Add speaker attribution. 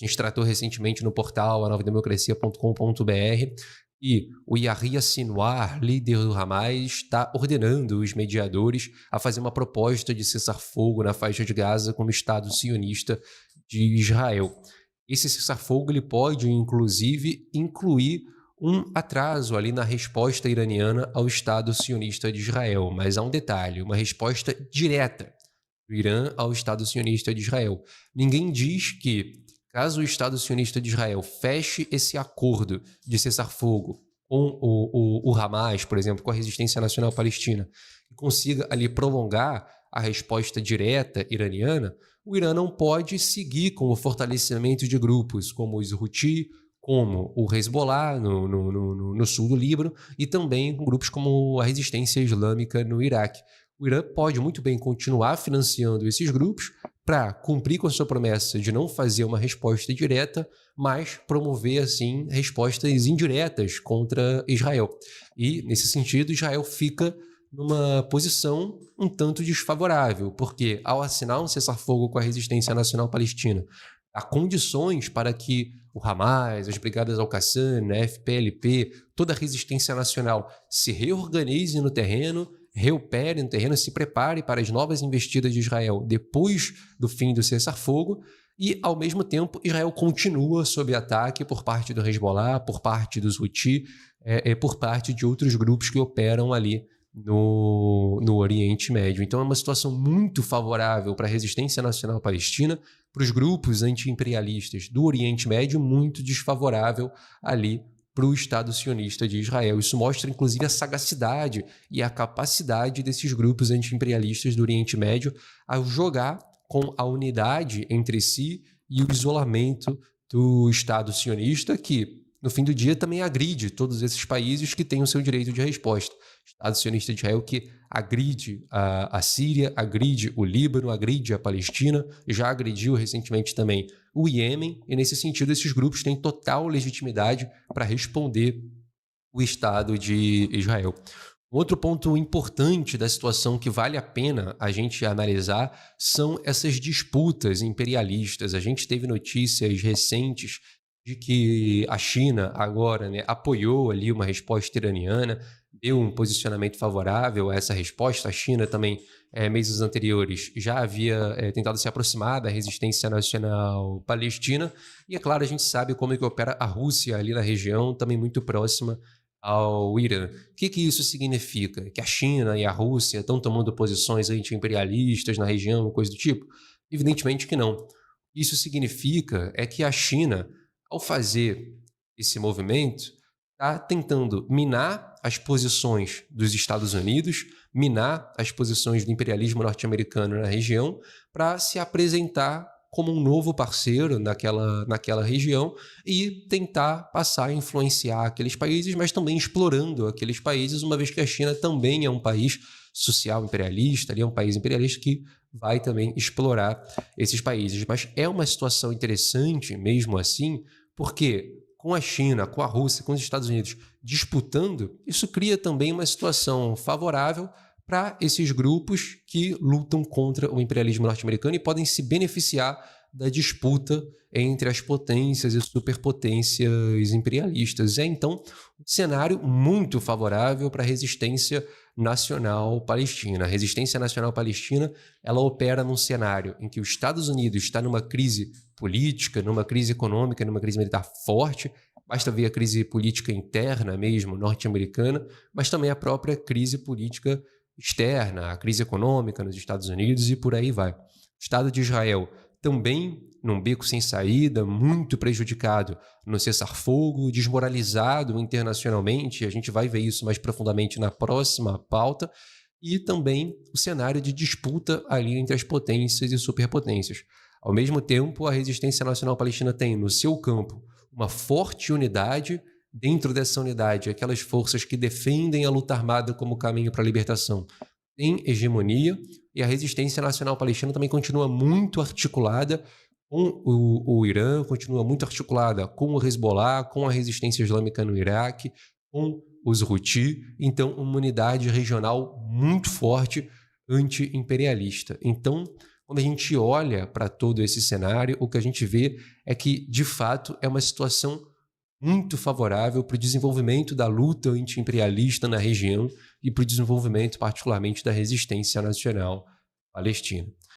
Speaker 1: A gente tratou recentemente no portal anovademocracia.com.br e o Yahya Sinwar, líder do Hamas, está ordenando os mediadores a fazer uma proposta de cessar-fogo na faixa de Gaza como Estado sionista de Israel. Esse cessar-fogo ele pode, inclusive, incluir um atraso ali na resposta iraniana ao Estado sionista de Israel. Mas há um detalhe, uma resposta direta do Irã ao Estado sionista de Israel. Ninguém diz que, caso o Estado sionista de Israel feche esse acordo de cessar-fogo com o Hamas, por exemplo, com a Resistência Nacional Palestina, e consiga ali prolongar a resposta direta iraniana, o Irã não pode seguir com o fortalecimento de grupos como os Houthi, como o Hezbollah no sul do Líbano e também com grupos como a Resistência Islâmica no Iraque. O Irã pode muito bem continuar financiando esses grupos para cumprir com a sua promessa de não fazer uma resposta direta, mas promover, assim, respostas indiretas contra Israel. E, nesse sentido, Israel fica numa posição um tanto desfavorável, porque ao assinar um cessar-fogo com a Resistência Nacional Palestina, há condições para que o Hamas, as Brigadas Al-Qassam, a FPLP, toda a resistência nacional se reorganize no terreno, reopere no terreno, se prepare para as novas investidas de Israel depois do fim do cessar-fogo e, ao mesmo tempo, Israel continua sob ataque por parte do Hezbollah, por parte dos Houthi, por parte de outros grupos que operam ali no Oriente Médio. Então é uma situação muito favorável para a resistência nacional palestina, para os grupos anti-imperialistas do Oriente Médio, muito desfavorável ali para o Estado sionista de Israel. Isso mostra, inclusive, a sagacidade e a capacidade desses grupos anti-imperialistas do Oriente Médio a jogar com a unidade entre si e o isolamento do Estado sionista, que, no fim do dia, também agride todos esses países que têm o seu direito de resposta. O Estado sionista de Israel que agride a Síria, agride o Líbano, agride a Palestina, já agrediu recentemente também o Iêmen, e nesse sentido esses grupos têm total legitimidade para responder o Estado de Israel. Outro ponto importante da situação que vale a pena a gente analisar são essas disputas imperialistas. A gente teve notícias recentes de que a China agora, né, apoiou ali uma resposta iraniana, deu um posicionamento favorável a essa resposta. A China também, meses anteriores, já havia tentado se aproximar da resistência nacional palestina. E, é claro, a gente sabe como é que opera a Rússia ali na região, também muito próxima ao Irã. O que isso significa? Que a China e a Rússia estão tomando posições anti-imperialistas na região, coisa do tipo? Evidentemente que não. Isso significa que a China, ao fazer esse movimento, está tentando minar as posições dos Estados Unidos, minar as posições do imperialismo norte-americano na região, para se apresentar como um novo parceiro naquela região e tentar passar a influenciar aqueles países, mas também explorando aqueles países, uma vez que a China também é um país social imperialista, ali é um país imperialista que vai também explorar esses países. Mas é uma situação interessante mesmo assim, porque com a China, com a Rússia, com os Estados Unidos disputando, isso cria também uma situação favorável para esses grupos que lutam contra o imperialismo norte-americano e podem se beneficiar da disputa entre as potências e superpotências imperialistas. É, então, um cenário muito favorável para a resistência nacional palestina. A resistência nacional palestina, ela opera num cenário em que os Estados Unidos está numa crise política, numa crise econômica, numa crise militar forte. Basta ver a crise política interna mesmo, norte-americana, mas também a própria crise política externa, a crise econômica nos Estados Unidos e por aí vai. O Estado de Israel também num beco sem saída, muito prejudicado no cessar-fogo, desmoralizado internacionalmente, a gente vai ver isso mais profundamente na próxima pauta, e também o cenário de disputa ali entre as potências e superpotências. Ao mesmo tempo, a resistência nacional palestina tem no seu campo uma forte unidade. Dentro dessa unidade, aquelas forças que defendem a luta armada como caminho para a libertação têm hegemonia, e a resistência nacional palestina também continua muito articulada com o Irã, continua muito articulada com o Hezbollah, com a resistência islâmica no Iraque, com os Houthi. Então, uma unidade regional muito forte anti-imperialista. Então, Quando a gente olha para todo esse cenário, o que a gente vê é que, de fato, é uma situação muito favorável para o desenvolvimento da luta anti-imperialista na região e para o desenvolvimento, particularmente, da resistência nacional palestina.